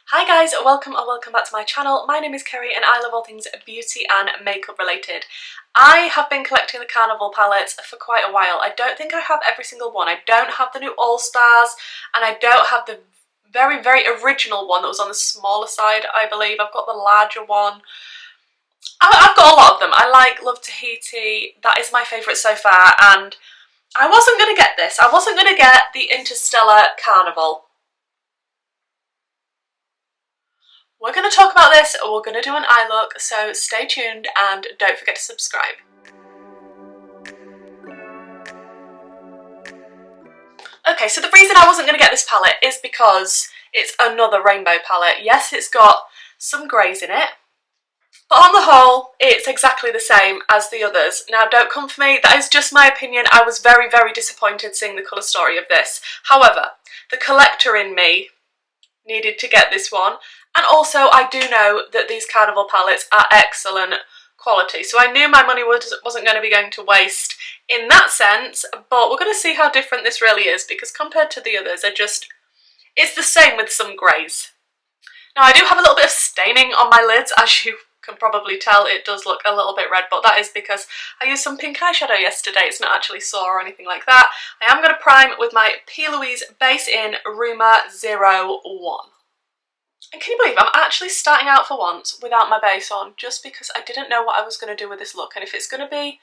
Hi guys, welcome or welcome back to my channel. My name is Kerry and I love all things beauty and makeup related. I have been collecting the Carnival palettes for quite a while. I don't think I have every single one. I don't have the new All Stars and I don't have the very original one that was on the smaller side, I believe. I've got the larger one. I've got a lot of them. I like Love Tahiti. That is my favourite so far, and I wasn't going to get this. I wasn't going to get the Interstellar Carnival. We're going to talk about this, we're going to do an eye look, so stay tuned and don't forget to subscribe. Okay, so the reason I wasn't going to get this palette is because it's another rainbow palette. Yes, it's got some greys in it, but on the whole, it's exactly the same as the others. Now, don't come for me, that is just my opinion. I was very disappointed seeing the colour story of this. However, the collector in me needed to get this one. And also, I do know that these Carnival palettes are excellent quality, so I knew my money wasn't going to be going to waste in that sense, but we're going to see how different this really is, because compared to the others, it's the same with some greys. Now, I do have a little bit of staining on my lids, as you can probably tell. It does look a little bit red, but that is because I used some pink eyeshadow yesterday. It's not actually sore or anything like that. I am going to prime with my Plouise Base in Rumour 01. And can you believe I'm actually starting out for once without my base on, just because I didn't know what I was going to do with this look, and if it's going to be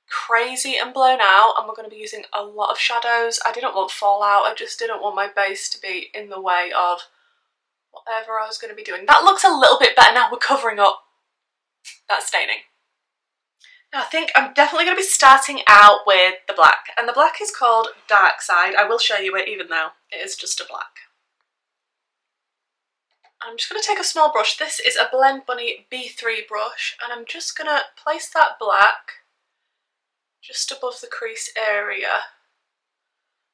crazy and blown out and we're going to be using a lot of shadows, I didn't want fallout. I just didn't want my base to be in the way of whatever I was going to be doing. That looks a little bit better now we're covering up that staining. Now I think I'm definitely going to be starting out with the black, and the black is called Dark Side. I will show you it even though it is just a black. I'm just going to take a small brush. This is a Blend Bunny B3 brush, and I'm just going to place that black just above the crease area.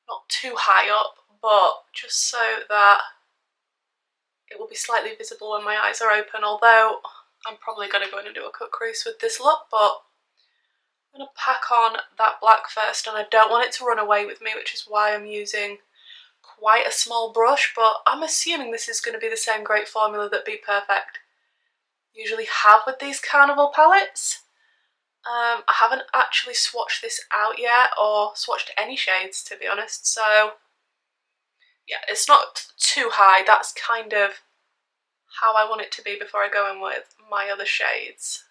Not too high up, but just so that it will be slightly visible when my eyes are open, although I'm probably going to go in and do a cut crease with this look, but I'm going to pack on that black first, and I don't want it to run away with me, which is why I'm using quite a small brush, but I'm assuming this is going to be the same great formula that Be Perfect usually have with these Carnival palettes. I haven't actually swatched this out yet, or swatched any shades to be honest, so yeah, it's not too high. That's kind of how I want it to be before I go in with my other shades.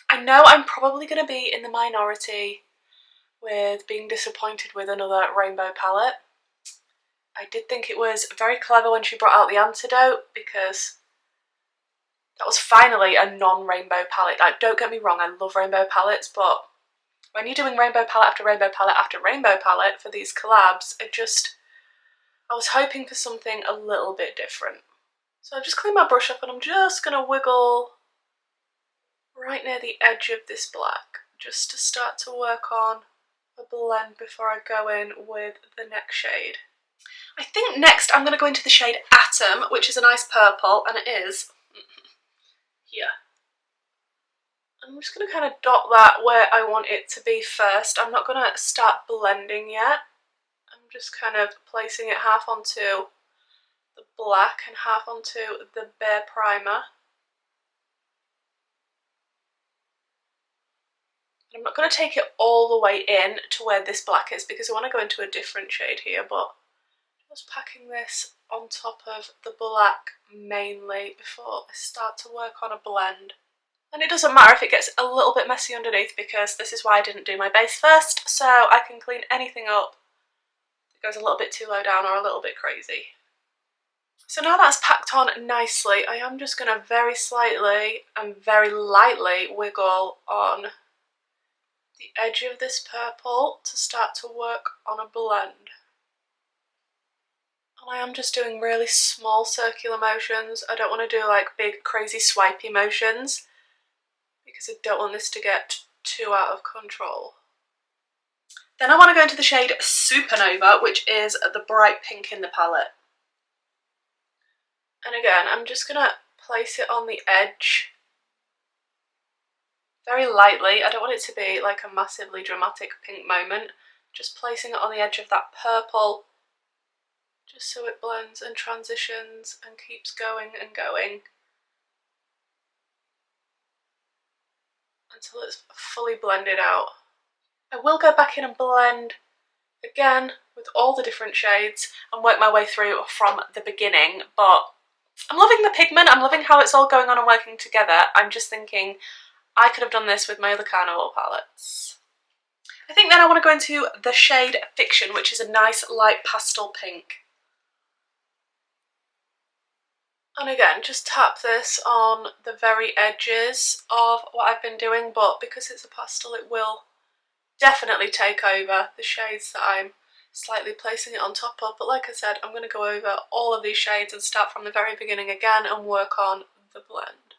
I know I'm probably going to be in the minority with being disappointed with another rainbow palette. I did think it was very clever when she brought out the Antidote, because that was finally a non-rainbow palette. Like, don't get me wrong, I love rainbow palettes, but when you're doing rainbow palette after rainbow palette after rainbow palette for these collabs, I was hoping for something a little bit different. So I've just cleaned my brush up and I'm just going to wiggle right near the edge of this black, just to start to work on a blend before I go in with the next shade. I think next I'm going to go into the shade Atom, which is a nice purple, and it is here. I'm just going to kind of dot that where I want it to be first. I'm not going to start blending yet. I'm just kind of placing it half onto the black and half onto the Bare Primer. I'm not going to take it all the way in to where this black is, because I want to go into a different shade here, but just packing this on top of the black mainly before I start to work on a blend. And it doesn't matter if it gets a little bit messy underneath, because this is why I didn't do my base first, so I can clean anything up that goes a little bit too low down or a little bit crazy. So now that's packed on nicely, I am just going to very slightly and very lightly wiggle on the edge of this purple to start to work on a blend. And I am just doing really small circular motions. I don't want to do like big crazy swipey motions, because I don't want this to get too out of control. Then I want to go into the shade Supernova, which is the bright pink in the palette. And again, I'm just going to place it on the edge very lightly. I don't want it to be like a massively dramatic pink moment. Just placing it on the edge of that purple, just so it blends and transitions and keeps going and going until it's fully blended out. I will go back in and blend again with all the different shades and work my way through from the beginning, but I'm loving the pigment, I'm loving how it's all going on and working together. I'm just thinking I could have done this with my other Carnival palettes. I think then I want to go into the shade Fiction, which is a nice light pastel pink. And again, just tap this on the very edges of what I've been doing, but because it's a pastel it will definitely take over the shades that I'm slightly placing it on top of. But like I said, I'm going to go over all of these shades and start from the very beginning again and work on the blend.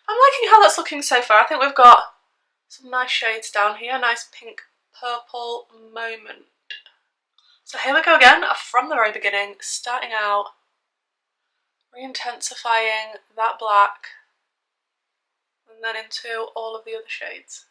I'm liking how that's looking so far. I think we've got some nice shades down here, nice pink purple moment. So here we go again from the very beginning, starting out, re-intensifying that black and then into all of the other shades.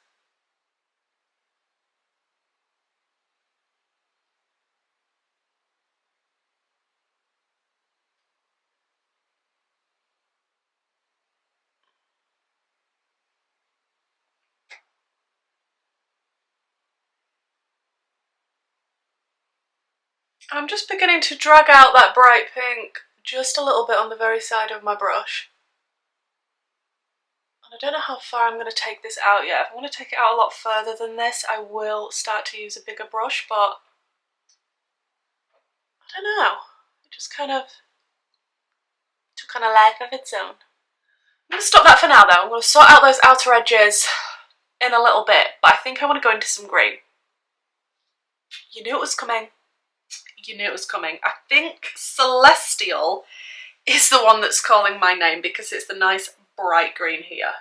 I'm just beginning to drag out that bright pink just a little bit on the very side of my brush. And I don't know how far I'm going to take this out yet. If I'm going to take it out a lot further than this, I will start to use a bigger brush, but I don't know. It just kind of took on a life of its own. I'm going to stop that for now though. I'm going to sort out those outer edges in a little bit, but I think I want to go into some green. You knew it was coming. You knew it was coming. I think Celestial is the one that's calling my name because it's the nice bright green here.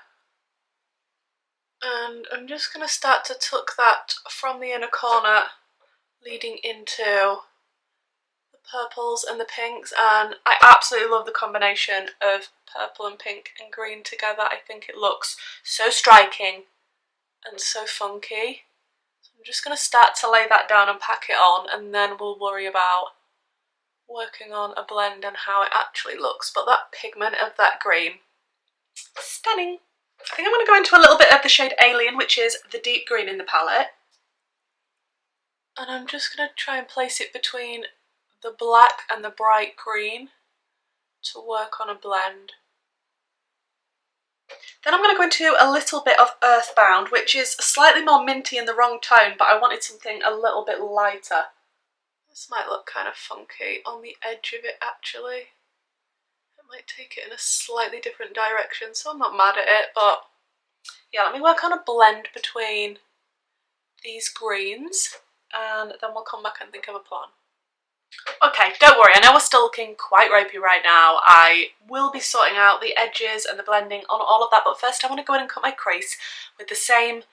And I'm just going to start to tuck that from the inner corner leading into the purples and the pinks, and I absolutely love the combination of purple and pink and green together. I think it looks so striking and so funky. I'm just going to start to lay that down and pack it on, and then we'll worry about working on a blend and how it actually looks. But that pigment of that green, stunning. I think I'm going to go into a little bit of the shade Alien, which is the deep green in the palette. And I'm just going to try and place it between the black and the bright green to work on a blend. Then I'm going to go into a little bit of Earthbound, which is slightly more minty in the wrong tone, but I wanted something a little bit lighter. This might look kind of funky on the edge of it actually. It might take it in a slightly different direction, so I'm not mad at it, but yeah, let me work on a blend between these greens and then we'll come back and think of a plan. Okay, don't worry, I know we're still looking quite ropey right now. I will be sorting out the edges and the blending on all of that, but first I want to go in and cut my crease with the same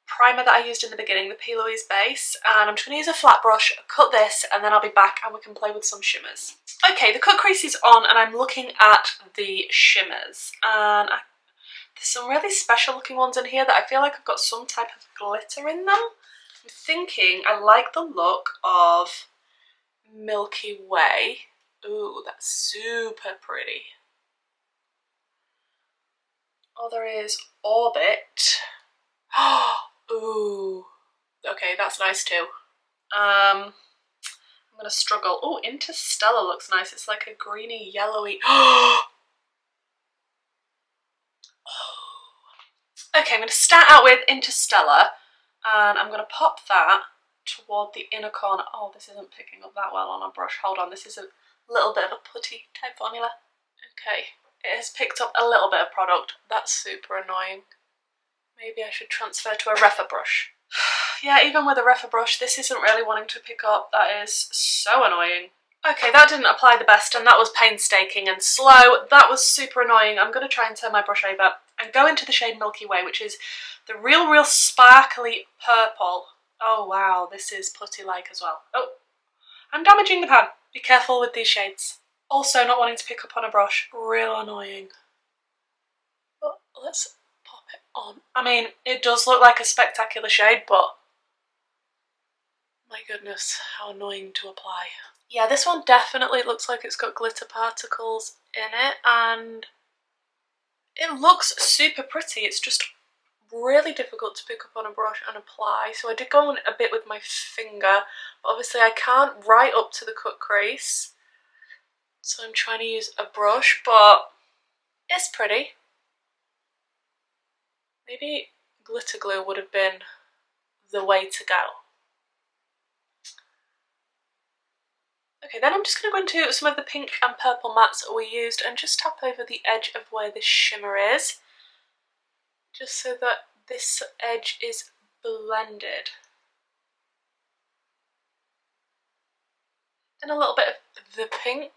primer that I used in the beginning, the Plouise base, and I'm just going to use a flat brush, cut this, and then I'll be back and we can play with some shimmers. Okay, the cut crease is on and I'm looking at the shimmers, and there's some really special looking ones in here that I feel like I've got some type of glitter in them. I'm thinking I like the look of Milky Way. Ooh, that's super pretty. Oh, there is Orbit. Ooh, okay, that's nice too. I'm gonna struggle. Oh, Interstellar looks nice. It's like a greeny, yellowy. Okay, I'm gonna start out with Interstellar, and I'm gonna pop that toward the inner corner. Oh, this isn't picking up that well on a brush. Hold on, this is a little bit of a putty type formula. Okay, it has picked up a little bit of product. That's super annoying. Maybe I should transfer to a refer brush. Yeah, even with a refer brush, this isn't really wanting to pick up. That is so annoying. Okay, that didn't apply the best, and that was painstaking and slow. That was super annoying. I'm going to try and turn my brush over and go into the shade Milky Way, which is the real sparkly purple. Oh wow, this is putty-like as well. Oh, I'm damaging the pan. Be careful with these shades. Also not wanting to pick up on a brush. Real annoying. But let's pop it on. I mean, it does look like a spectacular shade, but my goodness, how annoying to apply. Yeah, this one definitely looks like it's got glitter particles in it, and it looks super pretty. It's just really difficult to pick up on a brush and apply. So I did go on a bit with my finger, but obviously I can't right up to the cut crease. So I'm trying to use a brush, but it's pretty. Maybe glitter glue would have been the way to go. Okay, then I'm just going to go into some of the pink and purple mattes we used and just tap over the edge of where this shimmer is, just so that this edge is blended. Then a little bit of the pink.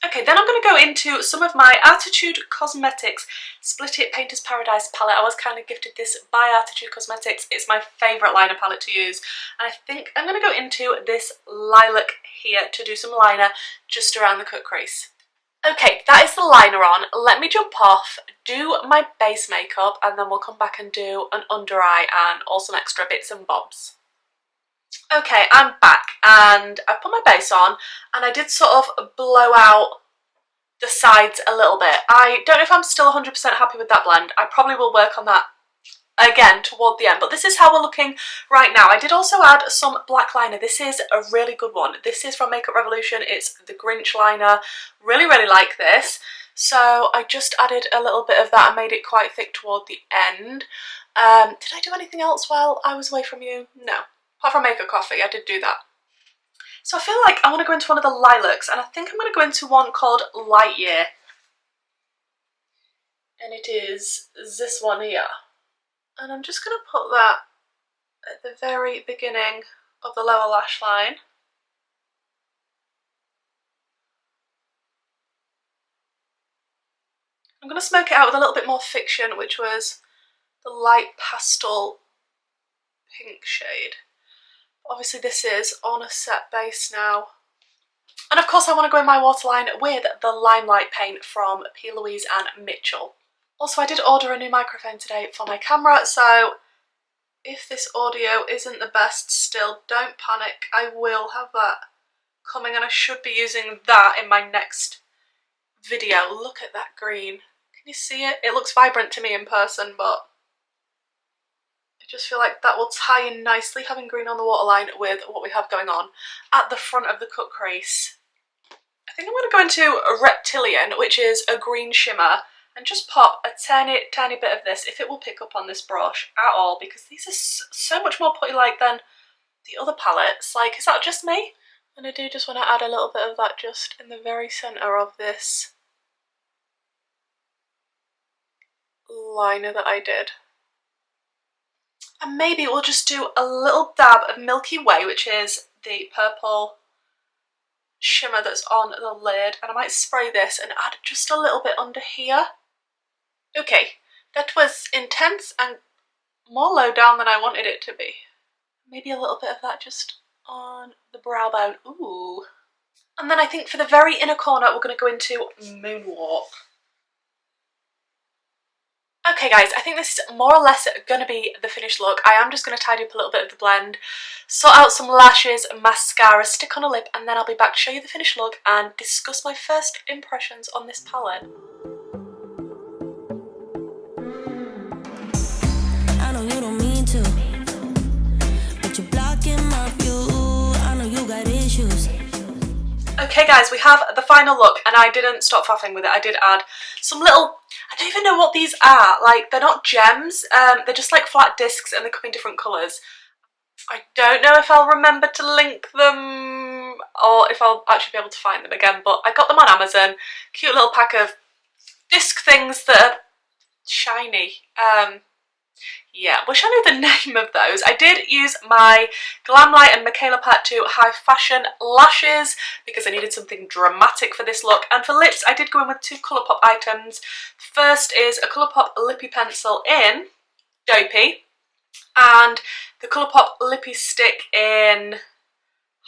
Okay, then I'm going to go into some of my Arttitude Cosmetics Split It Painter's Paradise palette. I was kind of gifted this by Arttitude Cosmetics. It's my favourite liner palette to use. And I think I'm going to go into this lilac here to do some liner just around the cut crease. Okay, that is the liner on. Let me jump off, do my base makeup, and then we'll come back and do an under eye and all some extra bits and bobs. Okay, I'm back and I put my base on and I did sort of blow out the sides a little bit. I don't know if I'm still 100% happy with that blend. I probably will work on that again toward the end, but this is how we're looking right now. I did also add some black liner. This is a really good one. This is from Makeup Revolution. It's the Grinch liner. Really, really like this. So I just added a little bit of that and made it quite thick toward the end. Did I do anything else while I was away from you? No. Apart from make a coffee, I did do that. So I feel like I want to go into one of the lilacs, and I think I'm going to go into one called Light Year. And it is this one here. And I'm just going to put that at the very beginning of the lower lash line. I'm going to smoke it out with a little bit more Fiction, which was the light pastel pink shade. Obviously this is on a set base now. And of course I want to go in my waterline with the Limelight paint from Plouise and Mitchell. Also I did order a new microphone today for my camera, so if this audio isn't the best still, don't panic. I will have that coming and I should be using that in my next video. Look at that green. Can you see it? It looks vibrant to me in person, but I just feel like that will tie in nicely, having green on the waterline with what we have going on at the front of the cut crease. I think I'm going to go into a Reptilian, which is a green shimmer, and just pop a tiny bit of this, if it will pick up on this brush at all, because these are so much more putty-like than the other palettes. Like, is that just me? And I do just want to add a little bit of that just in the very centre of this liner that I did. And maybe we'll just do a little dab of Milky Way, which is the purple shimmer that's on the lid, and I might spray this and add just a little bit under here. Okay, that was intense and more low down than I wanted it to be. Maybe a little bit of that just on the brow bone. Ooh. And then I think for the very inner corner we're going to go into Moonwalk. Okay guys, I think this is more or less going to be the finished look. I am just going to tidy up a little bit of the blend, sort out some lashes, mascara, stick on a lip, and then I'll be back to show you the finished look and discuss my first impressions on this palette. I know you don't mean to, but you're blocking my view. I know you got issues. Okay guys, we have the final look, and I didn't stop faffing with it. I did add some little, I don't even know what these are, like they're not gems, they're just like flat discs and they come in different colours. I don't know if I'll remember to link them or if I'll actually be able to find them again, but I got them on Amazon. Cute little pack of disc things that are shiny. Yeah, wish I knew the name of those. I did use my Glamlight and Michaela Part 2 High Fashion lashes because I needed something dramatic for this look. And for lips, I did go in with two Colourpop items. First is a Colourpop Lippy Pencil in Dopey and the Colourpop Lippy Stick in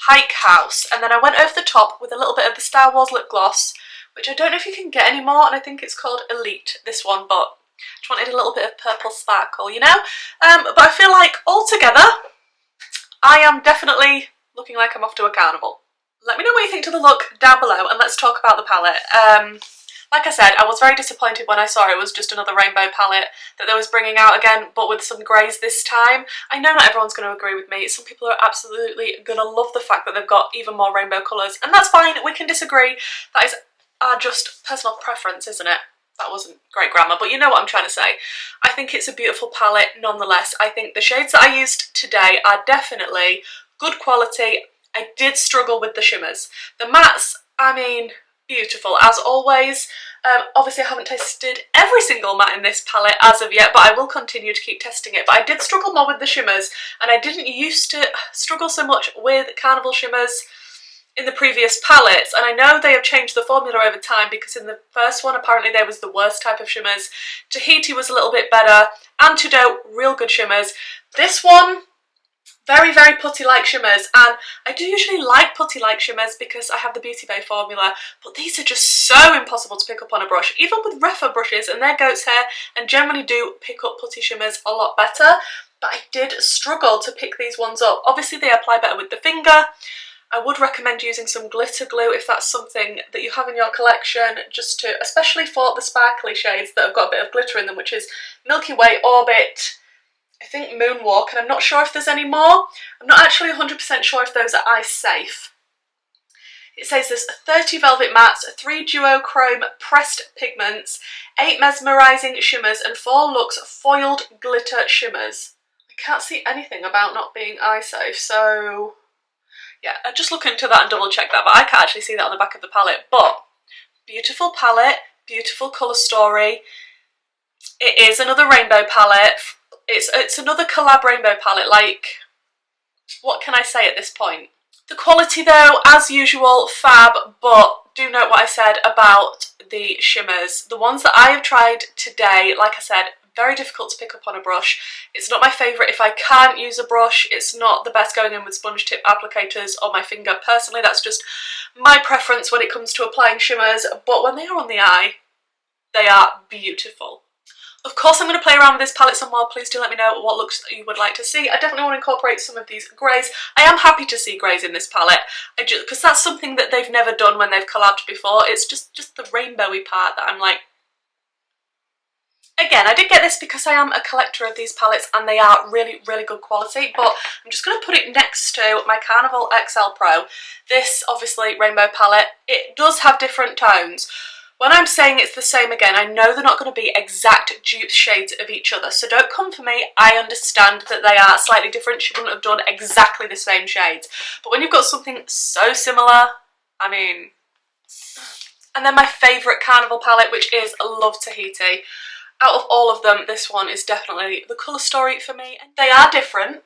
Hike House. And then I went over the top with a little bit of the Star Wars lip gloss, which I don't know if you can get anymore, and I think it's called Elite, this one, but Just wanted a little bit of purple sparkle, you know? But I feel like altogether, I am definitely looking like I'm off to a carnival. Let me know what you think to the look down below, and let's talk about the palette. Like I said, I was very disappointed when I saw it was just another rainbow palette that they was bringing out again, but with some greys this time. I know not everyone's going to agree with me. Some people are absolutely going to love the fact that they've got even more rainbow colours, and that's fine, we can disagree. That is our just personal preference, isn't it? That wasn't great grammar, but you know what I'm trying to say. I think it's a beautiful palette nonetheless. I think the shades that I used today are definitely good quality. I did struggle with the shimmers. The mattes, I mean, beautiful as always. Obviously I haven't tested every single matte in this palette as of yet, but I will continue to keep testing it. But I did struggle more with the shimmers, and I didn't used to struggle so much with Carnival shimmers in the previous palettes, and I know they have changed the formula over time, because in the first one apparently there was the worst type of shimmers. Tahiti was a little bit better, Antidote, real good shimmers. This one, very, very putty-like shimmers, and I do usually like putty-like shimmers because I have the Beauty Bay formula, but these are just so impossible to pick up on a brush, even with referral brushes, and they're goat's hair and generally do pick up putty shimmers a lot better, but I did struggle to pick these ones up. Obviously they apply better with the finger. I would recommend using some glitter glue if that's something that you have in your collection, just to, especially for the sparkly shades that have got a bit of glitter in them, which is Milky Way, Orbit, I think Moonwalk, and I'm not sure if there's any more. I'm not actually 100% sure if those are ice safe. It says there's 30 velvet mattes, 3 duochrome pressed pigments, 8 mesmerising shimmers, and 4 luxe foiled glitter shimmers. I can't see anything about not being eye safe, so yeah, I'll just look into that and double check that, but I can't actually see that on the back of the palette. But beautiful palette, beautiful colour story. It is another rainbow palette. It's another collab rainbow palette. Like, what can I say at this point? The quality though, as usual, fab, but do note what I said about the shimmers. The ones that I have tried today, like I said, very difficult to pick up on a brush. It's not my favourite if I can't use a brush. It's not the best going in with sponge tip applicators or my finger. Personally, that's just my preference when it comes to applying shimmers, but when they are on the eye, they are beautiful. Of course, I'm going to play around with this palette some more. Please do let me know what looks you would like to see. I definitely want to incorporate some of these greys. I am happy to see greys in this palette, because that's something that they've never done when they've collabed before. It's just the rainbowy part that I'm like, again, I did get this because I am a collector of these palettes and they are really, really good quality, but I'm just going to put it next to my Carnival XL Pro. This, obviously, rainbow palette, it does have different tones. When I'm saying it's the same again, I know they're not going to be exact dupe shades of each other, so don't come for me. I understand that they are slightly different. She wouldn't have done exactly the same shades. But when you've got something so similar, I mean... And then my favourite Carnival palette, which is Love Tahiti. Out of all of them, this one is definitely the colour story for me. And they are different,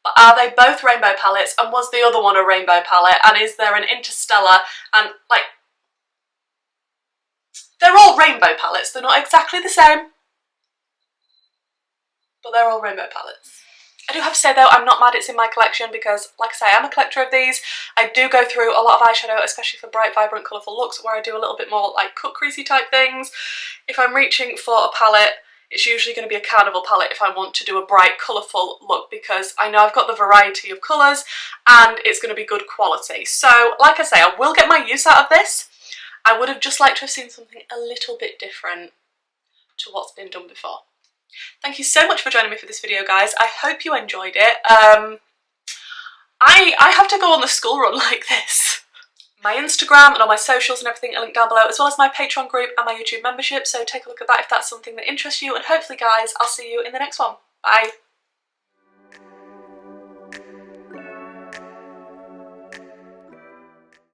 but are they both rainbow palettes? And was the other one a rainbow palette? And is there an Interstellar? And, like... They're all rainbow palettes. They're not exactly the same, but they're all rainbow palettes. I do have to say though, I'm not mad it's in my collection because, like I say, I'm a collector of these. I do go through a lot of eyeshadow, especially for bright, vibrant, colourful looks, where I do a little bit more like cut creasy type things. If I'm reaching for a palette, it's usually going to be a Carnival palette if I want to do a bright, colourful look, because I know I've got the variety of colours and it's going to be good quality. So, like I say, I will get my use out of this. I would have just liked to have seen something a little bit different to what's been done before. Thank you so much for joining me for this video, guys. I hope you enjoyed it. I have to go on the school run like this. My Instagram and all my socials and everything are linked down below, as well as my Patreon group and my YouTube membership, so take a look at that if that's something that interests you, and hopefully, guys, I'll see you in the next one. Bye.